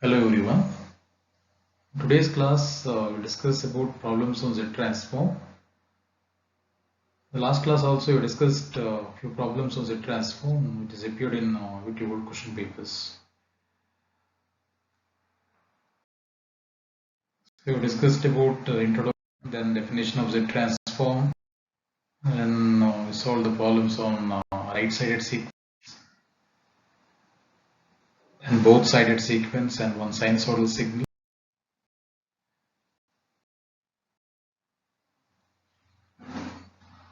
Hello everyone. Today's class we discuss about problems on Z transform. The last class also we discussed a few problems on Z transform which is appeared in weekly board question papers. So we discussed about introduction, then definition of Z transform, and we solved the problems on right-sided sequence and both-sided sequence and one sinusoidal signal.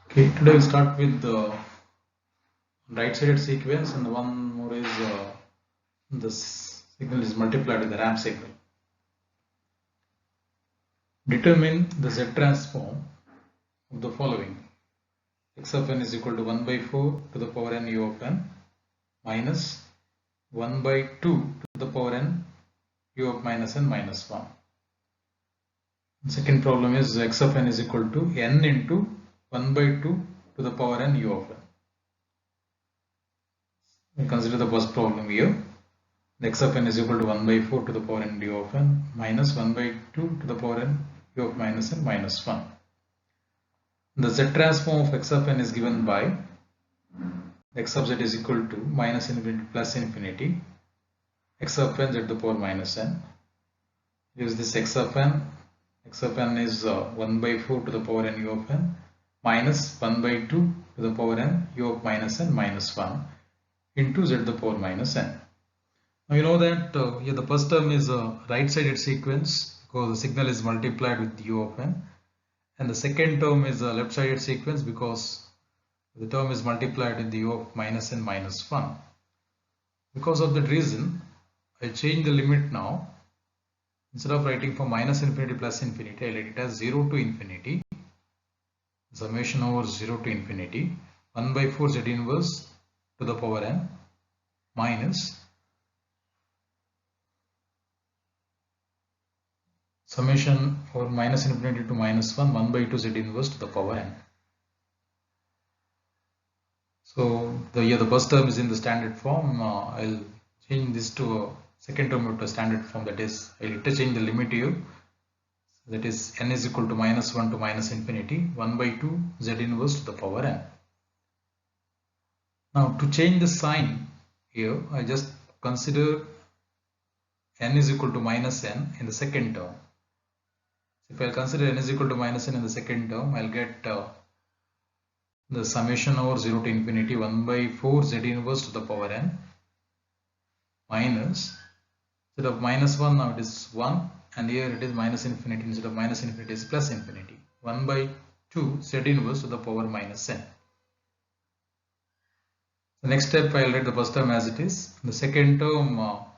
Okay, today we'll start with the right-sided sequence, and the one more is the signal is multiplied with the ramp signal. Determine the Z transform of the following: x of n is equal to 1 by 4 to the power n u of n minus 1 by 2 to the power n u of minus n minus 1. The second problem is x of n is equal to n into 1 by 2 to the power n u of n. We consider the first problem here. The x of n is equal to 1 by 4 to the power n u of n minus 1 by 2 to the power n u of minus n minus 1. The Z transform of x of n is given by x of z is equal to minus infinity plus infinity x of n z to the power minus n. Use this x of n is 1 by 4 to the power n u of n minus 1 by 2 to the power n u of minus n minus 1 into z to the power minus n. Now you know that here the first term is a right-sided sequence because the signal is multiplied with u of n, and the second term is a left-sided sequence because the term is multiplied with the u of minus n minus 1. Because of that reason, I change the limit now. Instead of writing from minus infinity plus infinity, I write it as 0 to infinity, summation over 0 to infinity 1 by 4 z inverse to the power n minus summation over minus infinity to minus 1 by 2 z inverse to the power n. So here the first term is in the standard form. I'll change this to a second term to a standard form, that is I'll interchange the limit here, that is n is equal to minus 1 to minus infinity 1 by 2 z inverse to the power n. Now to change the sign here, I just consider n is equal to minus n in the second term. If I'll consider n is equal to minus n in the second term, I'll get the summation over 0 to infinity 1 by 4 z inverse to the power n minus, instead of minus 1 now it is 1, and here it is minus infinity, instead of minus infinity is plus infinity 1 by 2 z inverse to the power minus n. The next step, I'll write the first term as it is. The second term, now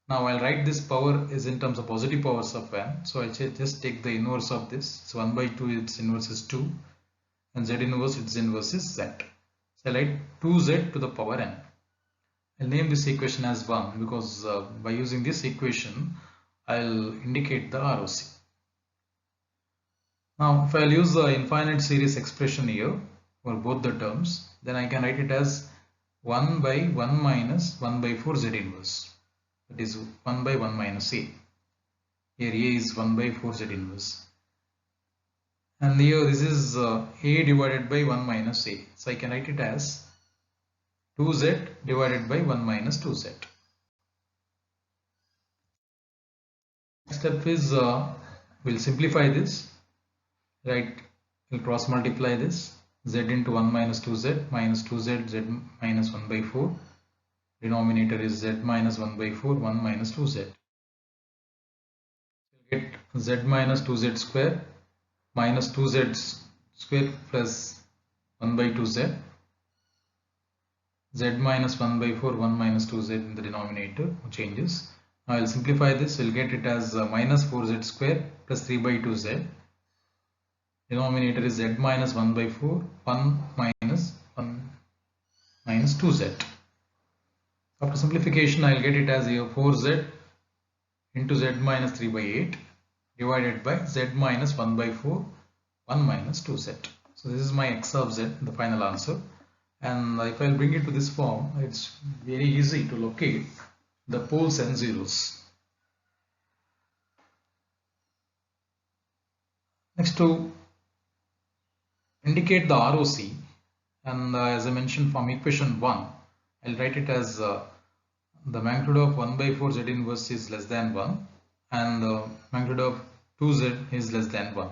I'll write this power is in terms of positive powers of n, so I'll just take the inverse of this. So 1 by 2 its inverse is 2, and z inverse its inverse is z. So I'll write 2z to the power n. I'll name this equation as 1 because by using this equation I'll indicate the ROC. Now if I'll use the infinite series expression here for both the terms, then I can write it as 1 by 1 minus 1 by 4 z inverse, that is 1 by 1 minus a. Here a is 1 by 4 z inverse, and here this is a divided by 1 minus a, so I can write it as 2z divided by 1 minus 2z. Next step is we'll simplify this, right? We'll cross multiply this, z into 1 minus 2z minus 2z z minus 1 by 4, denominator is z minus 1 by 4 1 minus 2z. We'll get z minus 2z square minus 2z square plus 1 by 2z, z minus 1 by 4 1 minus 2z in the denominator changes. Now I'll simplify this. We'll get it as minus 4z square plus 3 by 2z. Denominator is z minus 1 by 4 1 minus 2z. After simplification, I'll get it as here 4z into z minus 3 by 8 divided by z minus 1 by 4 1 minus 2z. So this is my x of z, the final answer. And if I'll bring it to this form, it's very easy to locate the poles and zeros. Next, to indicate the ROC, and as I mentioned from equation 1, I'll write it as the magnitude of 1 by 4 z inverse is less than 1 and the magnitude of 2z is less than 1.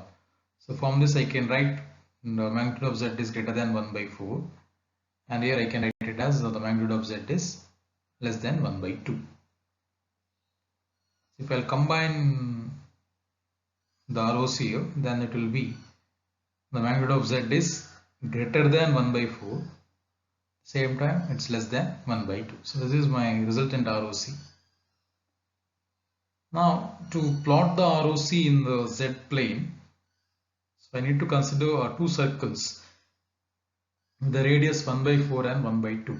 So from this I can write the magnitude of z is greater than 1 by 4, and here I can write it as the magnitude of z is less than 1 by 2. If I'll combine the ROC here, then it will be the magnitude of z is greater than 1 by 4, same time it's less than 1 by 2. So this is my resultant ROC. Now to plot the ROC in the z plane, so I need to consider two circles with the radius 1 by 4 and 1 by 2.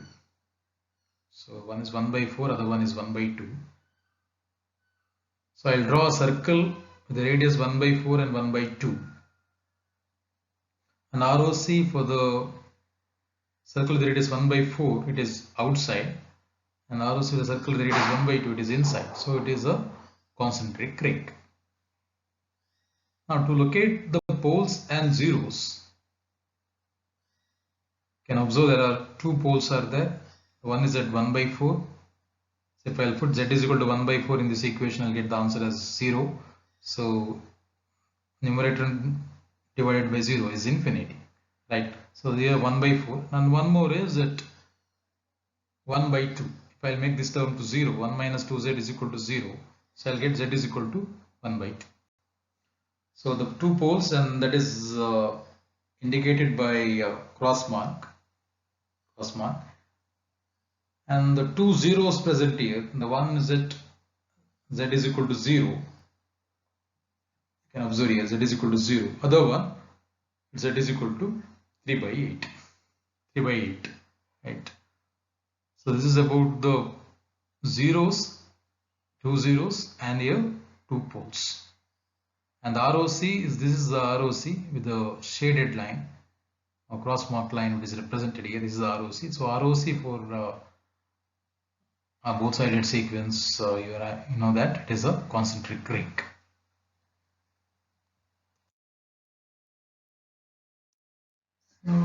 So one is 1 by 4, other one is 1 by 2. So I'll draw a circle with the radius 1 by 4 and 1 by 2. And ROC for the circle with the radius 1 by 4, it is outside, and ROC with the circle with the radius 1 by 2, it is inside. So it is a concentric ring. Now to locate the poles and zeros, you can observe there are two poles are there. One is at 1 by 4. So if I'll put z is equal to 1 by 4 in this equation, I'll get the answer as 0. So numerator divided by 0 is infinity, right? So here 1 by 4, and one more is at 1 by 2. If I'll make this term to 0, 1 minus 2z is equal to 0. So I'll get z is equal to 1 by 2. So the two poles, and that is indicated by cross mark, and the two zeros present here. The one is at z is equal to 0. You can observe here z is equal to 0. Other one z is equal to 3 by 8. 3 by 8, right? So this is about the zeros, two zeros, and here two poles. And the ROC is, this is the ROC with the shaded line or cross mark line which is represented here. This is the ROC. So ROC for both sided sequence, you know that it is a concentric ring.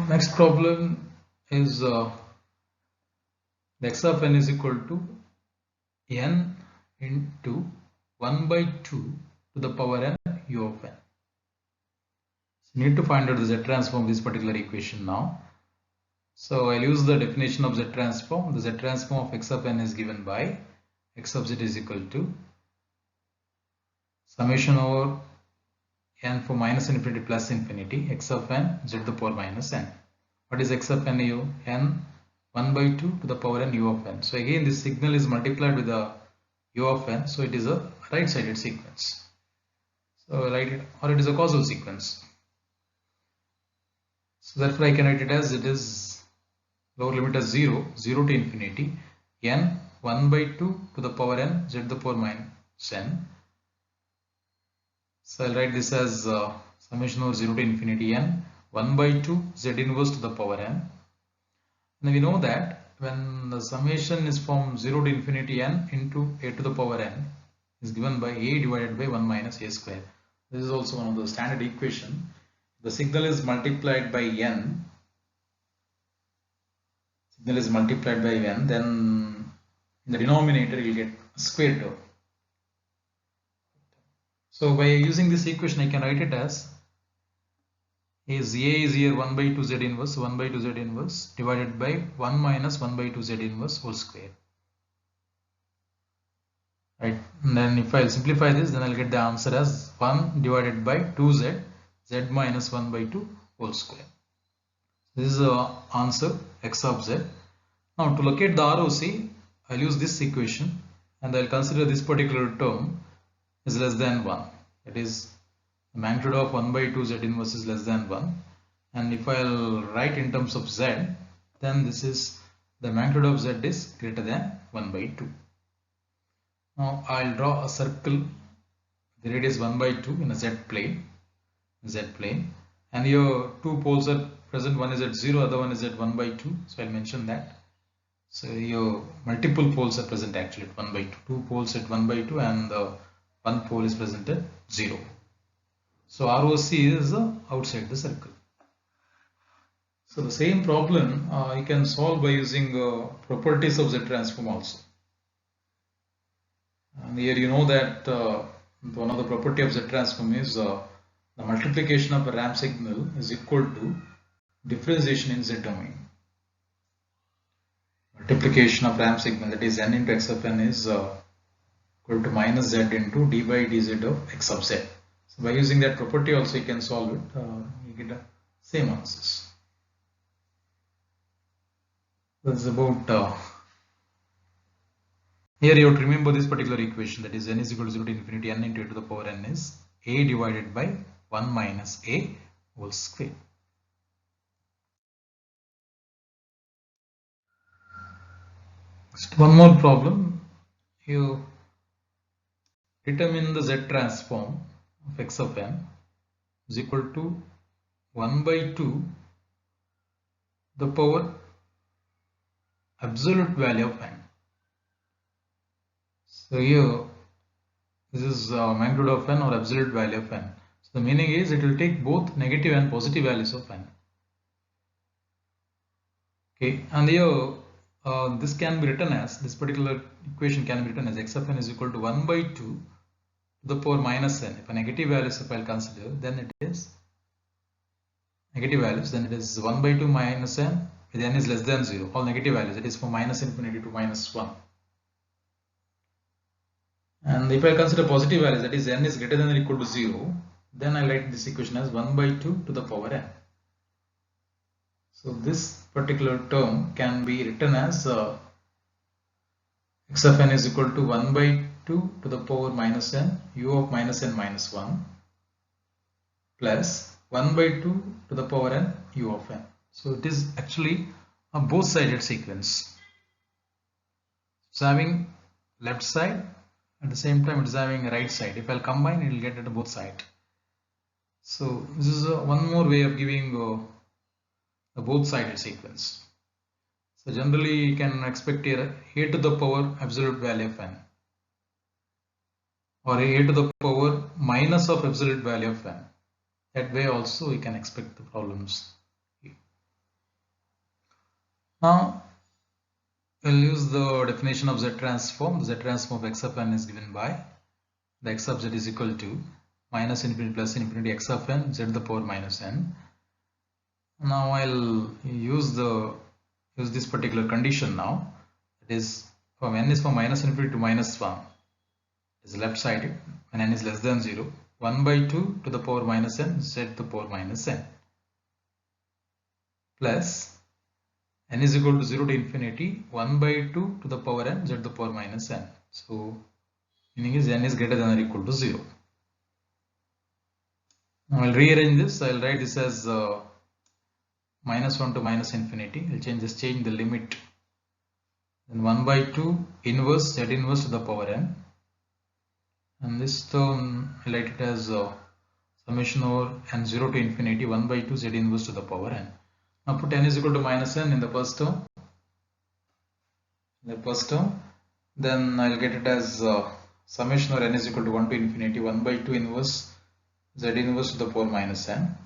Next problem is the x of n is equal to n into 1 by 2 to the power n u of n. So you need to find out the z transform of this particular equation now. So I'll use the definition of z transform. The z transform of x of n is given by x of z is equal to summation over n for minus infinity plus infinity x of n z to the power minus n. What is x of n u? N 1 by 2 to the power n u of n. So again this signal is multiplied with the u of n, so it is a right sided sequence. So write it, or it is a causal sequence. So therefore I can write it as it is lower limit as 0 to infinity n 1 by 2 to the power n z to the power minus n. So I'll write this as summation over 0 to infinity n 1 by 2 z inverse to the power n. Now we know that when the summation is from 0 to infinity n into a to the power n is given by a divided by 1 minus a square. This is also one of the standard equation. The signal is multiplied by n. Signal is multiplied by n. Then in the denominator you will get a square term. So by using this equation, I can write it as a is here 1 by 2 z inverse, 1 by 2 z inverse divided by 1 minus 1 by 2 z inverse whole square. Right, and then if I simplify this, then I'll get the answer as 1 divided by 2z, z minus 1 by 2 whole square. This is the answer x of z. Now to locate the ROC, I'll use this equation and I'll consider this particular term is less than 1. That is, the magnitude of 1 by 2 z inverse is less than 1. And if I'll write in terms of z, then this is the magnitude of z is greater than 1 by 2. Now I'll draw a circle, the radius 1 by 2 in a z plane, and here two poles are present. One is at 0, other one is at 1 by 2. So I'll mention that. So here multiple poles are present actually at 1 by 2. Two poles at 1 by 2 and one pole is present at 0. So ROC is outside the circle. So the same problem you can solve by using properties of Z transform also. And here you know that one of the property of Z transform is the multiplication of a ramp signal is equal to differentiation in Z domain. Multiplication of ramp signal, that is n into x of n, is equal to minus z into d by dz of x of z. So by using that property also you can solve it. You get the same answers. That's about here you have to remember this particular equation, that is n is equal to 0 to infinity n into a to the power n is a divided by 1 minus a whole square. Just one more problem. You determine the z transform of x of n is equal to 1 by 2 the power absolute value of n. So here this is magnitude of n or absolute value of n. So the meaning is it will take both negative and positive values of n. Okay, and here this can be written as, this particular equation can be written as x of n is equal to 1 by 2 to the power minus n. If a negative values if I'll consider, then it is negative values, then it is 1 by 2 minus n with n is less than 0, all negative values, it is from minus infinity to minus 1. And if I consider positive values, that is n is greater than or equal to 0, then I write this equation as 1 by 2 to the power n. So this particular term can be written as x of n is equal to 1 by 2 to the power minus n u of minus n minus 1 plus 1 by 2 to the power n u of n. So it is actually a both sided sequence. It's having left side, at the same time it is having a right side. If I'll combine, it will get at both sides. So this is one more way of giving a both sided sequence. So generally you can expect here a to the power absolute value of n or a to the power minus of absolute value of n. That way also we can expect the problems. Now we'll use the definition of Z transform. The Z transform of x of n is given by the x of z is equal to minus infinity plus infinity x of n z to the power minus n. Now I'll use this particular condition now. That is, from n is from minus infinity to minus 1 is left sided when n is less than 0. 1 by 2 to the power minus n z to the power minus n plus n is equal to 0 to infinity 1 by 2 to the power n z to the power minus n. So meaning is n is greater than or equal to 0. Now I'll rearrange this. I'll write this as minus 1 to minus infinity. I'll change the limit. Then 1 by 2 inverse z inverse to the power n. And this term I'll write it as summation over n 0 to infinity 1 by 2 z inverse to the power n. Now put n is equal to minus n in the first term. Then I'll get it as summation over n is equal to 1 to infinity 1 by 2 inverse z inverse to the power minus n.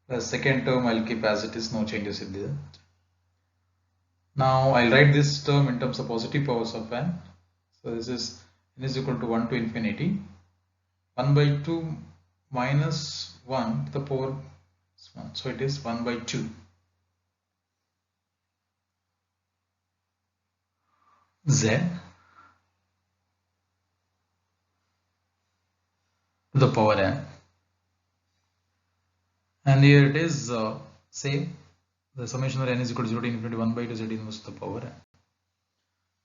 The second term I'll keep as it is, no changes in there. Now I'll write this term in terms of positive powers of n. So this is n is equal to 1 to infinity 1 by 2 minus 1 to the power 1. So it is 1 by 2 z to the power n. And here it is same, the summation of n is equal to 0 to infinity 1 by 2 z inverse to the power n.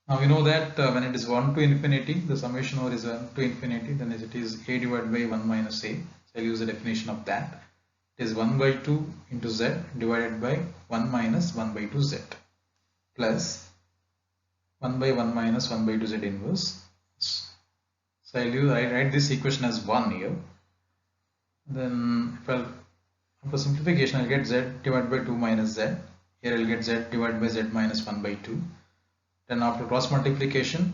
Now we know that when it is 1 to infinity, the summation over is 1 to infinity, then it is a divided by 1 minus a. So I'll use the definition of that. It is 1 by 2 into z divided by 1 minus 1 by 2 z plus 1 by 1 minus 1 by 2 z inverse. So I'll write this equation as 1 here. Then for simplification, I'll get z divided by 2 minus z. Here I'll get z divided by z minus 1 by 2. Then after cross multiplication,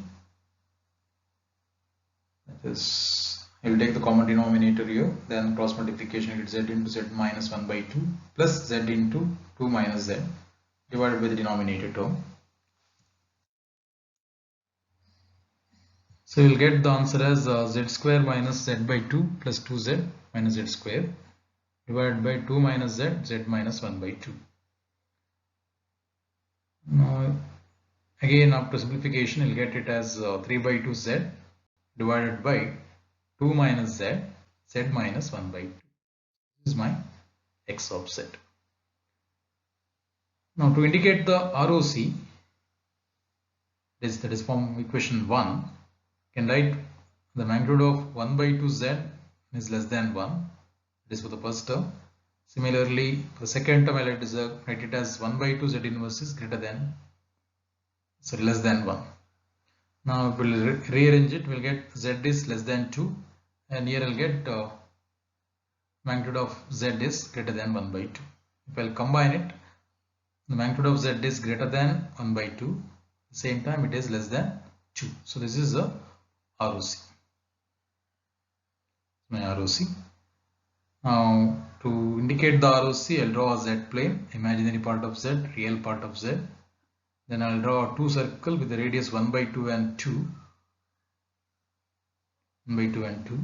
that is You will take the common denominator here, then cross multiplication, you get z into z minus 1 by 2 plus z into 2 minus z divided by the denominator term. So you will get the answer as z square minus z by 2 plus 2z minus z square divided by 2 minus z, z minus 1 by 2. Now again after simplification, you will get it as 3 by 2 z divided by 2 minus z, z minus 1 by 2. This is my x of z. Now to indicate the ROC, that is from equation 1, can write the magnitude of 1 by 2 z is less than 1. This is for the first term. Similarly, for the second term, I like to write it as 1 by 2 z inverse is greater than, sorry, less than 1. Now we'll rearrange it. We'll get z is less than 2, and here I'll get magnitude of z is greater than 1 by 2. If I'll combine it, the magnitude of z is greater than 1 by 2. At the same time, it is less than 2. So this is the ROC. My ROC. Now to indicate the ROC, I'll draw a z plane, imaginary part of z, real part of z. Then I'll draw two circles with the radius 1 by 2 and 2. 1 by 2 and 2.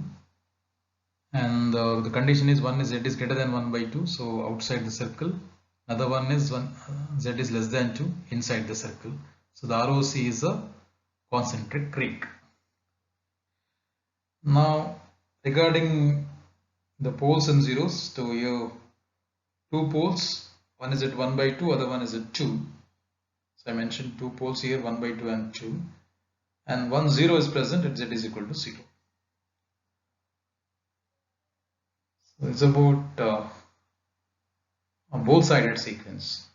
And the condition is one is z is greater than 1 by 2, so outside the circle. Another one is z is less than 2 inside the circle. So the ROC is a concentric ring. Now regarding the poles and zeros, so here two poles, one is at 1 by 2, other one is at 2. So I mentioned two poles here, 1 by 2 and 2, and 1 0 is present at z is equal to 0. So it's about a both-sided sequence.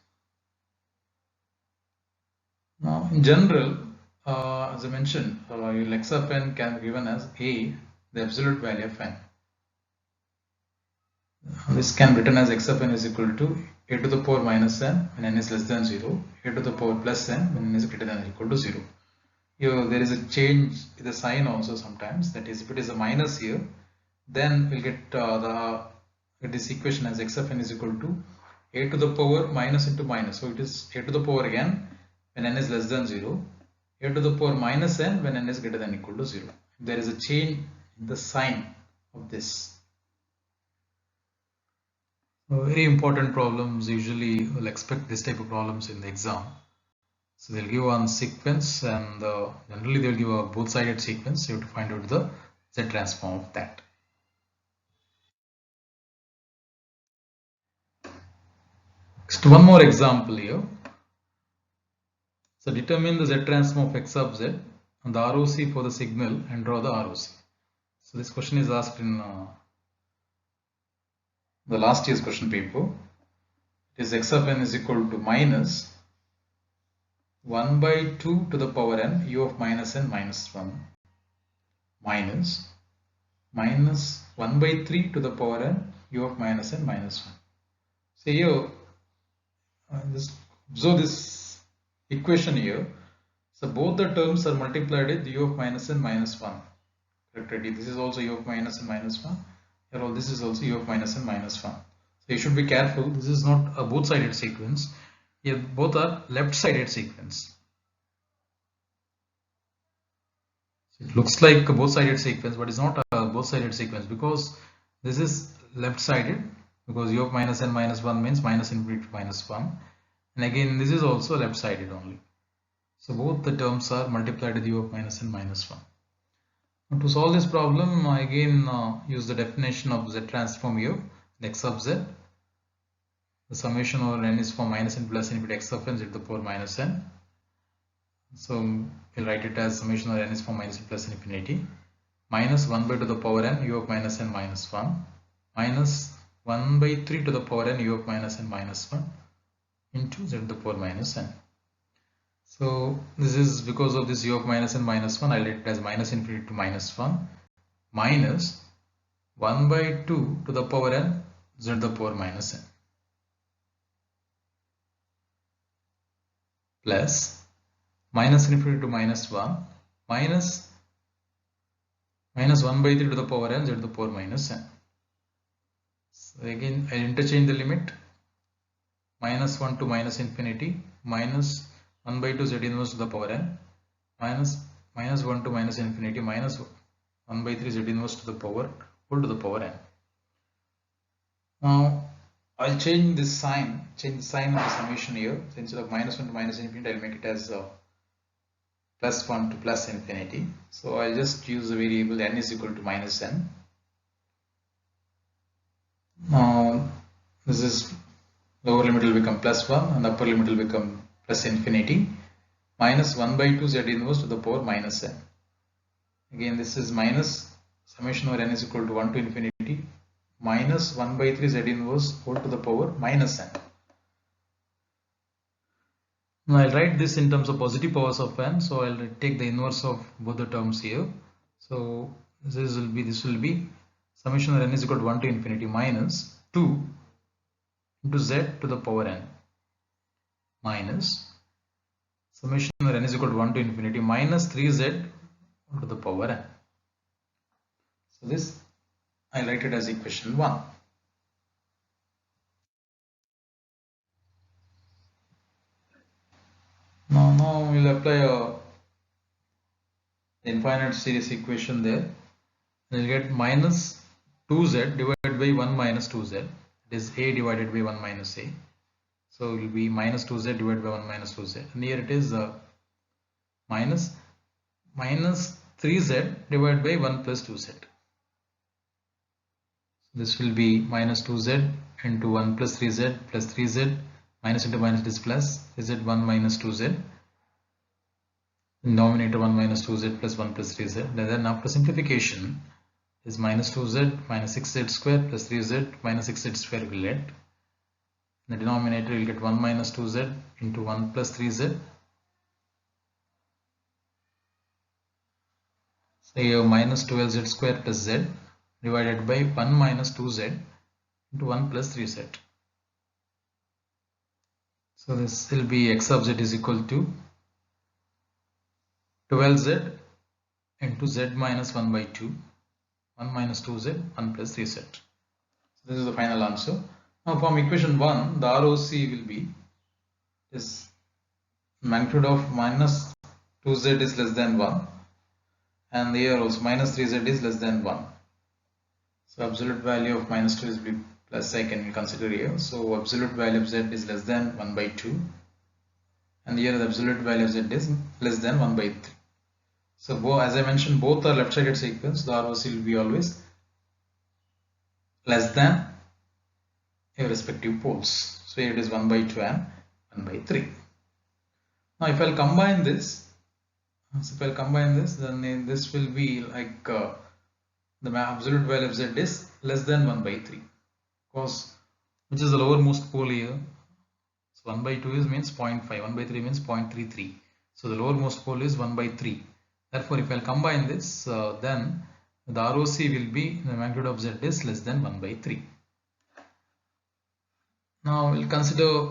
Now in general, as I mentioned, your x of n can be given as a, the absolute value of n. This can be written as x of n is equal to a to the power minus n when n is less than 0, a to the power plus n when n is greater than or equal to 0. Here there is a change in the sign also sometimes, that is if it is a minus here, then we'll get this equation as x of n is equal to a to the power minus into minus. So it is a to the power again when n is less than 0, a to the power minus n when n is greater than or equal to 0. There is a change in the sign of this. Very important problems, usually we'll expect this type of problems in the exam. So they'll give one sequence, and generally they'll give a both-sided sequence. You have to find out the Z transform of that. Next, one more example here. So determine the Z transform of x of z and the ROC for the signal and draw the ROC. So this question is asked in the last year's question paper. It is x of n is equal to minus 1 by 2 to the power n u of minus n minus 1 minus 1 by 3 to the power n u of minus n minus 1. So here, observe this equation here. So both the terms are multiplied with u of minus n minus 1. Correct? This is also u of minus n minus 1. Here this is also u of minus n minus 1. So you should be careful. This is not a both-sided sequence. Here both are left-sided sequence. So it looks like a both-sided sequence, but it's not a both-sided sequence because this is left-sided, because u of minus n minus 1 means minus infinity to minus 1, and again this is also left-sided only. So both the terms are multiplied with u of minus n minus 1. Now to solve this problem, again use the definition of Z transform here. X of z, the summation over n is from minus n plus infinity x of n z to the power minus n. So we'll write it as summation over n is from minus n plus infinity minus 1 by to the power n u of minus n minus 1 minus 1 by 3 to the power n u of minus n minus 1 into z to the power minus n. So this is because of this u of minus n minus 1, I'll write it as minus infinity to minus 1 minus 1 by 2 to the power n z to the power minus n plus minus infinity to minus 1 minus minus 1 by 3 to the power n z to the power minus n. So again I interchange the limit minus 1 to minus infinity minus 1 by 2 z inverse to the power n minus 1 to minus infinity minus 1 by 3 z inverse to the power whole to the power n. Now I'll change the sign of the summation here. So instead of minus 1 to minus infinity, I'll make it as plus 1 to plus infinity. So I'll just use the variable n is equal to minus n. Now this is lower limit will become plus 1 and upper limit will become plus infinity minus 1 by 2 z inverse to the power minus n. Again this is minus summation over n is equal to 1 to infinity minus 1 by 3 z inverse whole to the power minus n. Now I'll write this in terms of positive powers of n, so I'll take the inverse of both the terms here. So this will be summation over n is equal to 1 to infinity minus 2 into z to the power n minus summation over n is equal to 1 to infinity minus 3z to the power n. So this I write it as equation 1. Now we'll apply a infinite series equation there. We'll get minus 2z divided by 1 minus 2z. It is a divided by 1 minus a. So it will be minus 2z divided by 1 minus 2z. And here it is minus 3z divided by 1 plus 2z. This will be minus 2z into 1 plus 3z minus into minus is plus 3z 1 minus 2z. Denominator 1 minus 2z plus 1 plus 3z. And then after simplification is minus 2z minus 6z square plus 3z minus 6z square will get. In the denominator will get 1 minus 2z into 1 plus 3z. So here minus 12z square plus z divided by 1 minus 2z into 1 plus 3z. So this will be x of z is equal to 12z into z minus 1 by 2, 1 minus 2z, 1 plus 3z. So this is the final answer. Now from equation 1, the ROC will be is magnitude of minus 2z is less than 1 and here also minus 3z is less than 1. So absolute value of minus 2 is plus I can consider here. So absolute value of z is less than 1 by 2 and here the absolute value of z is less than 1 by 3. So as I mentioned, both are left-sided sequence. The ROC will be always less than your respective poles. So here it is 1 by 2 and 1 by 3. Now if I'll combine this, then this will be like the absolute value of z is less than 1 by 3, because which is the lowermost pole here. So 1 by 2 is means 0.5, 1 by 3 means 0.33. So the lowermost pole is 1 by 3. Therefore, if I'll combine this, then the ROC will be the magnitude of z is less than 1 by 3. Now we'll consider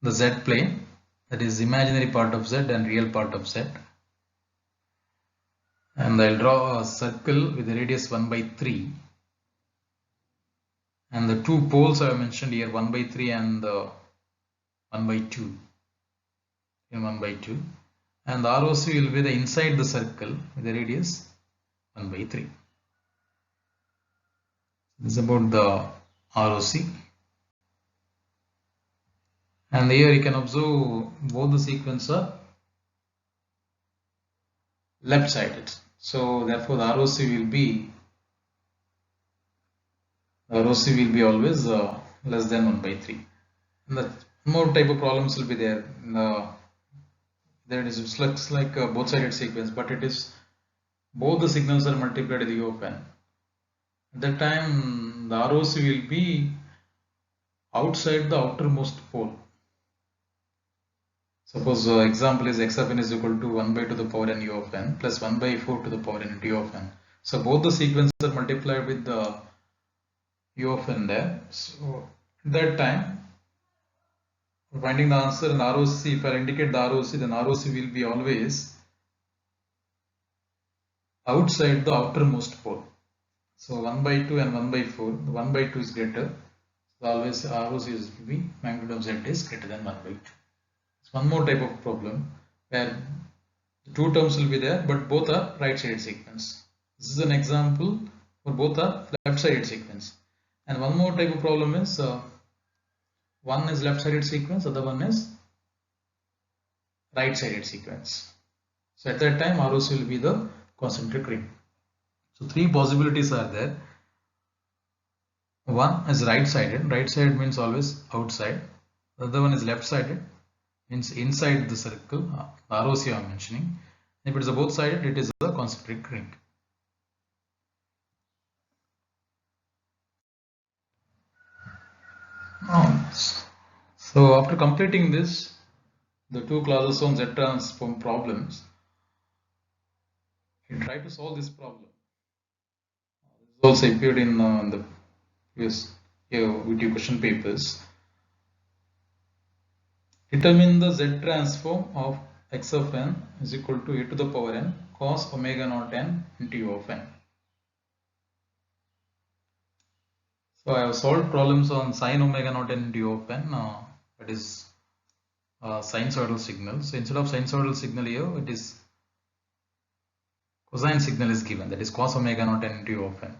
the z plane, that is imaginary part of z and real part of z. And I'll draw a circle with a radius 1 by 3. And the two poles I have mentioned here, 1 by 3 and 1 by 2. In 1 by 2. And the ROC will be the inside the circle with the radius 1 by 3. This is about the ROC. And here you can observe both the sequences are left-sided. So therefore the ROC will be always less than 1 by 3. And the more type of problems will be there. There it is. It looks like a both-sided sequence, but it is both the signals are multiplied with U of n. At that time, the ROC will be outside the outermost pole. Suppose example is x of n is equal to 1 by 2 to the power n u of n plus 1 by 4 to the power n u of n. So both the sequences are multiplied with the u of n there. So at that time, finding the answer in ROC, if I indicate the ROC, then ROC will be always outside the outermost pole. So 1 by 2 and 1 by 4, the 1 by 2 is greater. So always ROC is to be magnitude of Z is greater than 1 by 2. It's one more type of problem where the two terms will be there, but both are right-sided sequence. This is an example for both are left-sided sequence. And one more type of problem is one is left-sided sequence, other one is right-sided sequence. So at that time, ROC will be the concentric ring. So three possibilities are there. One is right-sided. Right-sided means always outside. The other one is left-sided, means inside the circle. The ROC I am mentioning. If it is a both-sided, it is a concentric ring. So after completing this, the two classes on Z transform problems, you try to solve this problem. This is also appeared in the previous video question papers. Determine the Z transform of x of n is equal to a to the power n cos omega naught n into u of n. So I have solved problems on sin omega naught n into u of n, that is sinusoidal signal. So instead of sinusoidal signal here, it is cosine signal is given, that is cos omega naught n into u of n.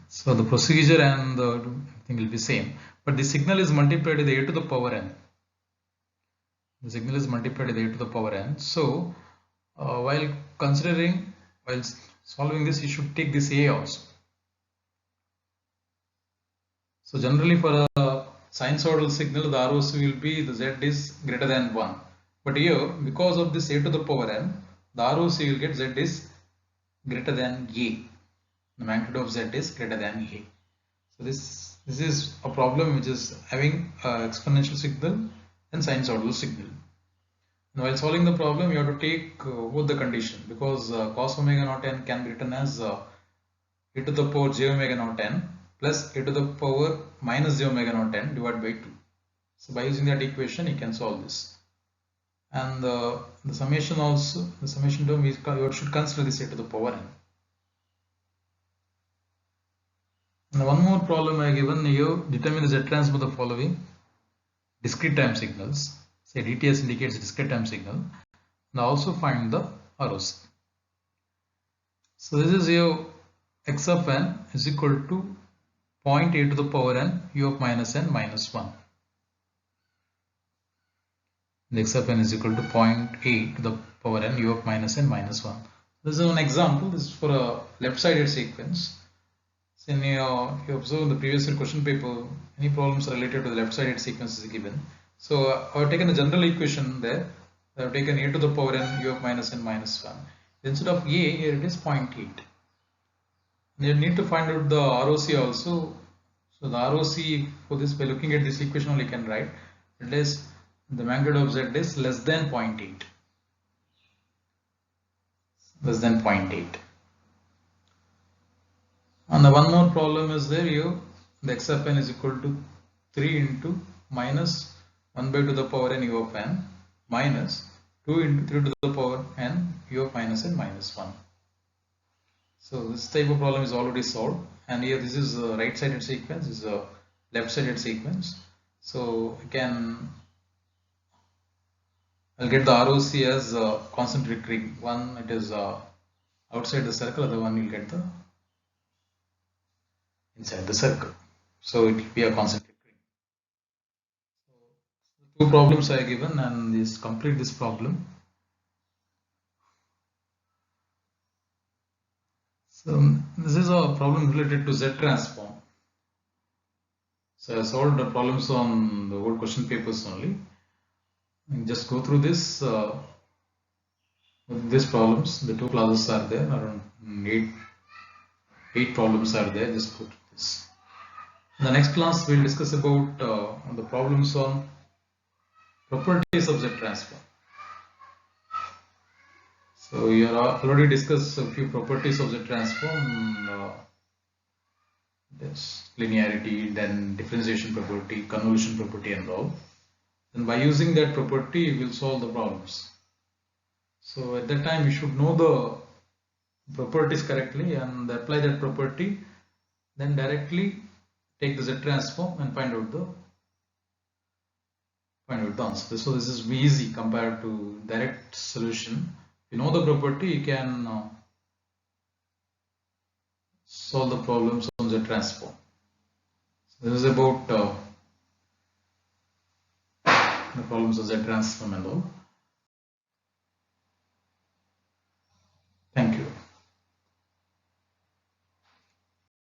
So the procedure and the thing will be same, but the signal is multiplied with a to the power n. The signal is multiplied with a to the power n. So while solving this, you should take this a also. So generally for a sinusoidal signal, the ROC will be the Z is greater than 1. But here, because of this a to the power n, the ROC will get Z is greater than a. The magnitude of Z is greater than a. So this is a problem which is having exponential signal and sinusoidal signal. And while solving the problem, you have to take both the condition, because cos omega naught n can be written as e to the power j omega naught n plus e to the power minus j omega naught n divided by 2. So by using that equation, you can solve this. And the summation also, the summation term, you should consider this e to the power n. And one more problem I given here, determine the Z transform of the following discrete time signals. Say DTS indicates a discrete time signal. And also find the ROC. So this is your x of n is equal to 0.8 to the power n u of minus n minus 1. The x of n is equal to 0.8 to the power n u of minus n minus 1. This is an example. This is for a left-sided sequence. So in you observe in the previous year question paper, any problems related to the left-sided sequence is given. So I have taken the general equation there. I have taken a to the power n u of minus n minus 1. Instead of a, here it is 0.8. You need to find out the ROC also. So the ROC for this, by looking at this equation only, you can write at least the magnitude of Z is less than 0.8. Less than 0.8. And the one more problem is there, here the x of n is equal to 3 into minus 1 by 2 to the power n u of n minus 2 into 3 to the power n u of minus n minus 1. So this type of problem is already solved, and here this is a right-sided sequence, this is a left-sided sequence. So I'll get the ROC as a concentric ring. One it is outside the circle, other one you'll get the inside the circle. So it will be a concentric ring. So the two problems are given, and this complete this problem. So this is a problem related to Z transform. So I solved the problems on the old question papers only. And just go through this. These problems, the two classes are there, around 8 problems are there. Just go through this. In the next class, we'll discuss about the problems on properties of Z transform. So we have already discussed a few properties of the transform. There's linearity, then differentiation property, convolution property, and all. And by using that property, we'll solve the problems. So at that time, we should know the properties correctly and apply that property, then directly take the Z transform and find out the answer. So this is easy compared to direct solution. If you know the property, you can solve the problems on Z transform. So this is about the problems of Z transform and all.